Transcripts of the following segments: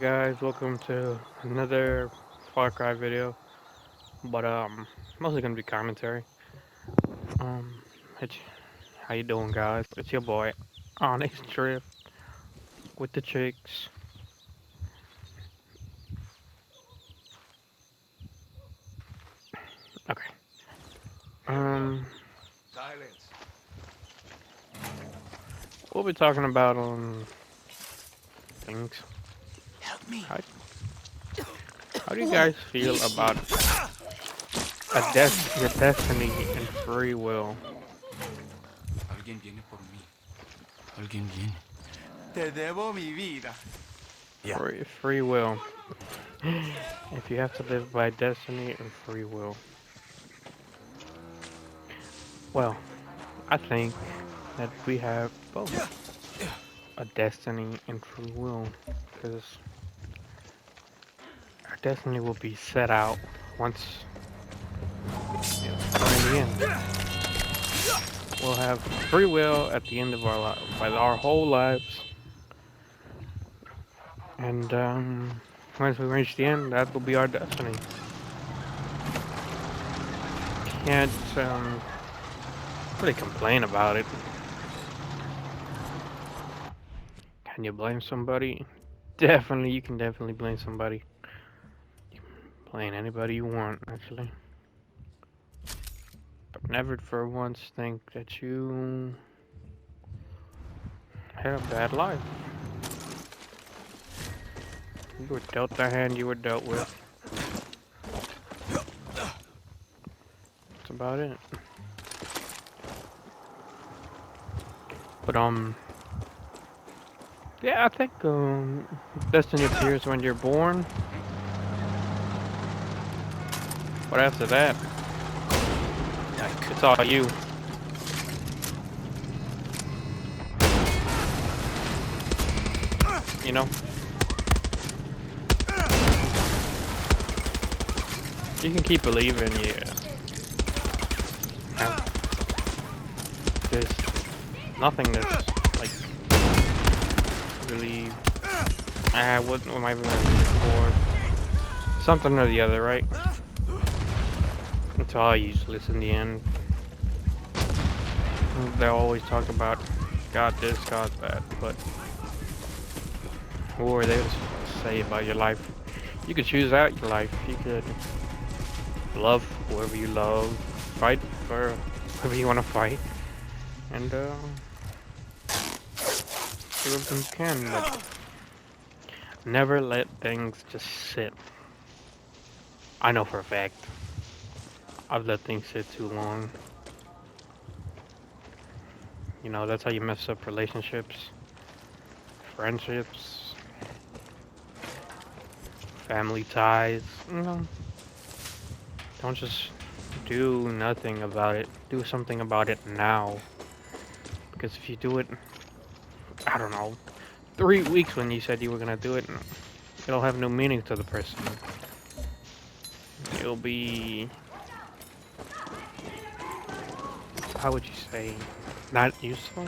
Guys, welcome to another Far Cry video, but mostly gonna be commentary. Um, it's, how you doing, guys? It's your boy Onyx Drift with the chicks. Okay. Um, Silence. we'll be talking about things. Help me. How how do you guys feel about your destiny and free will? Alguien viene por mí. Alguien viene. Te debo mi vida. Yeah. Free will. If you have to live by destiny or free will, well, I think that we have both. A destiny and free will, because our destiny will be set out once, or in the end, we'll have free will at the end of by our whole lives, and once we reach the end, that will be our destiny. Can't really complain about it. Can you blame somebody? Definitely, you can definitely blame somebody. Blame anybody you want, actually. But never for once think that you had a bad life. You were dealt the hand you were dealt with. That's about it. But yeah, I think destiny appears when you're born. But after that, it's all you. You know, you can keep believing. Yeah, there's nothing that's like really. What am I even for? Something or the other, right? It's all useless in the end. They always talk about God this, God that, but what were they to say about your life? You could choose out your life. You could love whoever you love, fight for whoever you want to fight, and do everything you can, but never let things just sit. I know for a fact I've let things sit too long. You know, that's how you mess up relationships, friendships, family ties. You know, don't just do nothing about it. Do something about it now. Because if you do it, I don't know, 3 weeks when you said you were gonna do it, it'll have no meaning to the person. It'll be, how would you say, not useful?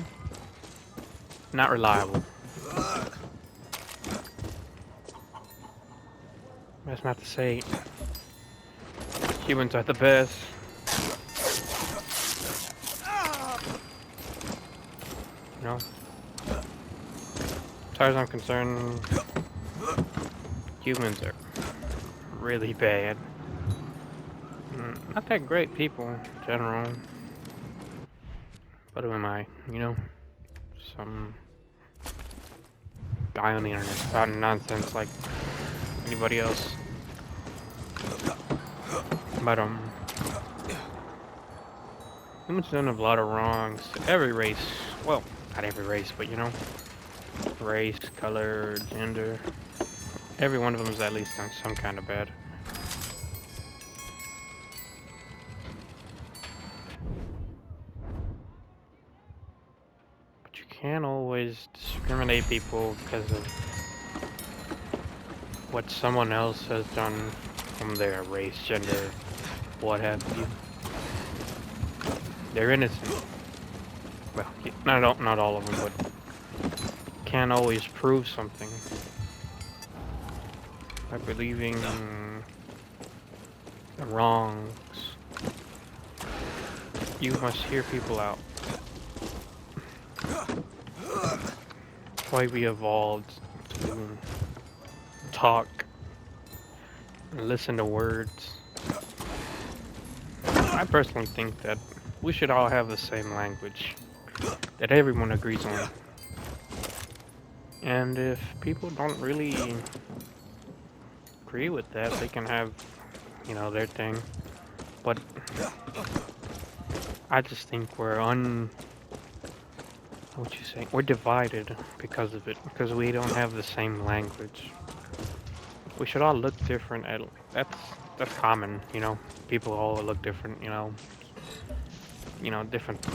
Not reliable. That's not to say humans are the best. You know, as far as I'm concerned, humans are really bad. Not that great people in general. But who am I? You know, some guy on the internet spouting nonsense like anybody else. But humans done a lot of wrongs. Every race, well, not every race, but you know, race, color, gender. Every one of them is at least done some kind of bad. But you can't always discriminate people because of what someone else has done from their race, gender, what have you. They're innocent. Well, not all of them, but can't always prove something. by believing the wrongs. You must hear people out. That's why we evolved to talk and listen to words. I personally think that we should all have the same language that everyone agrees on. And if people don't really agree with that, they can have, you know, their thing. But I just think we're what you say? We're divided because of it, because we don't have the same language. We should all look different. That's common, you know. People all look different, you know. Different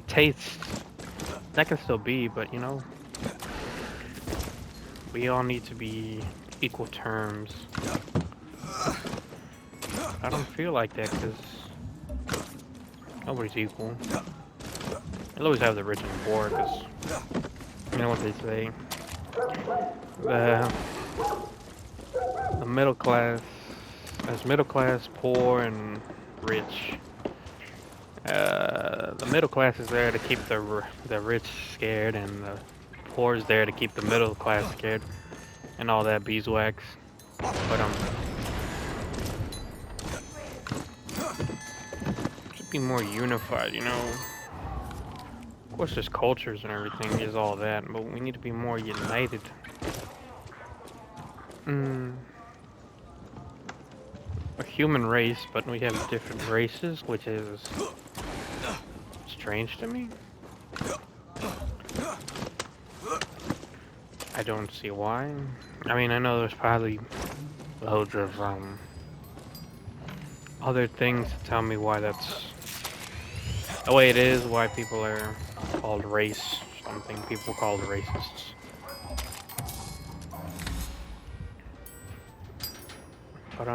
tastes. That can still be, but you know, we all need to be equal terms. I don't feel like that because nobody's equal. I'll always have the rich and poor because you know what they say. The middle class, there's middle class, poor, and rich. The middle class is there to keep the rich scared, and the poor is there to keep the middle class scared, and all that beeswax. But should be more unified, you know. Of course, there's cultures and everything, is all that, but we need to be more united. A human race, but we have different races, which is strange to me. I don't see why. I mean, I know there's probably loads of other things to tell me why that's the way it is, why people are called race, something people called racists. But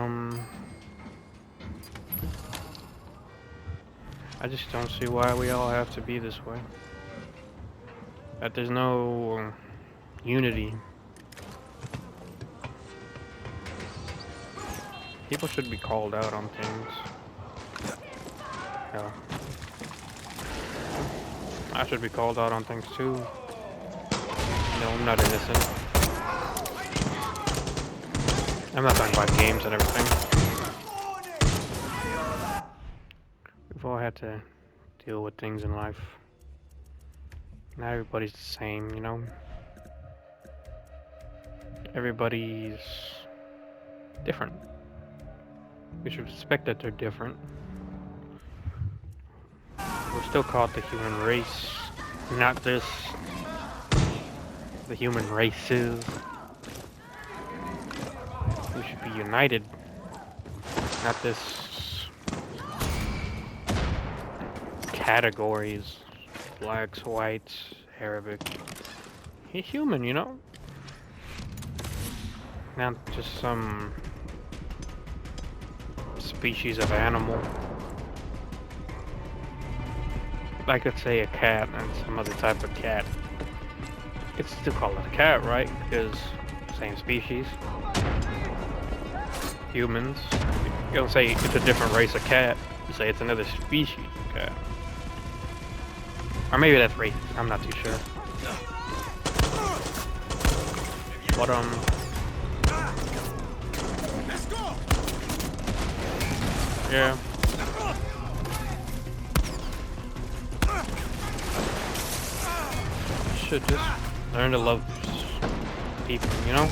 I just don't see why we all have to be this way. That there's no unity. People should be called out on things. Yeah. I should be called out on things too. No, I'm not innocent. I'm not talking about games and everything. We've all had to deal with things in life. Not everybody's the same, you know? Everybody's different. We should respect that they're different. We're still called the human race, not just the human races. We should be united, not this categories, blacks, whites, Arabic. He's human, you know? Not just some species of animal. Like, let's say a cat and some other type of cat. It's still called a cat, right? Because same species. Humans. You don't say it's a different race of cat. You say it's another species of cat. Or maybe that's racist. I'm not too sure. But yeah. Should just learn to love people, you know?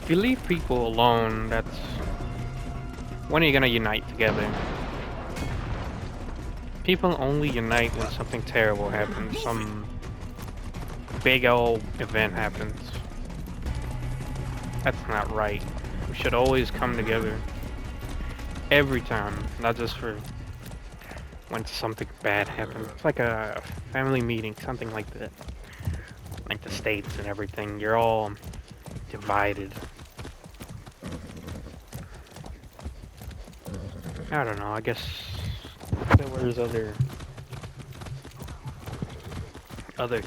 If you leave people alone, that's... when are you gonna unite together? People only unite when something terrible happens, some big old event happens. That's not right. We should always come together. Every time, not just for when something bad happens. It's like a family meeting, something like that. Like the states and everything, you're all divided. I don't know, I guess there was other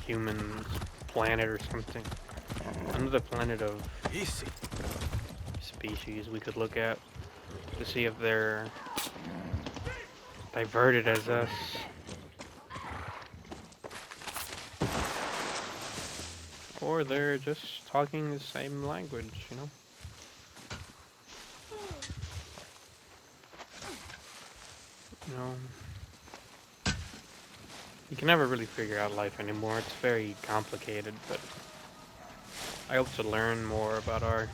humans, planet or something. another planet of Easy. species we could look at to see if they're diverted as us. Or they're just talking the same language, you know? You know, you can never really figure out life anymore. It's very complicated, but I hope to learn more about our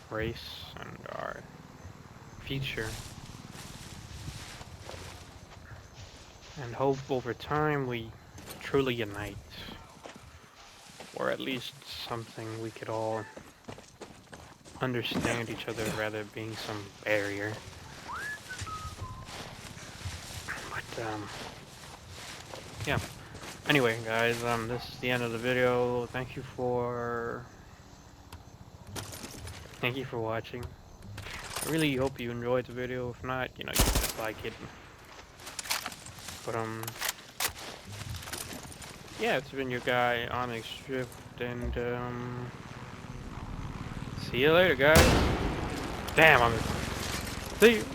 race and our future. And hope over time we truly unite. Or at least something we could all understand each other rather than being some barrier. But, yeah. Anyway, guys, this is the end of the video. Thank you for watching. I really hope you enjoyed the video. If not, you know, you can dislike it. But, yeah, it's been your guy, Onyx Drift, and, see you later, guys. Damn, see you.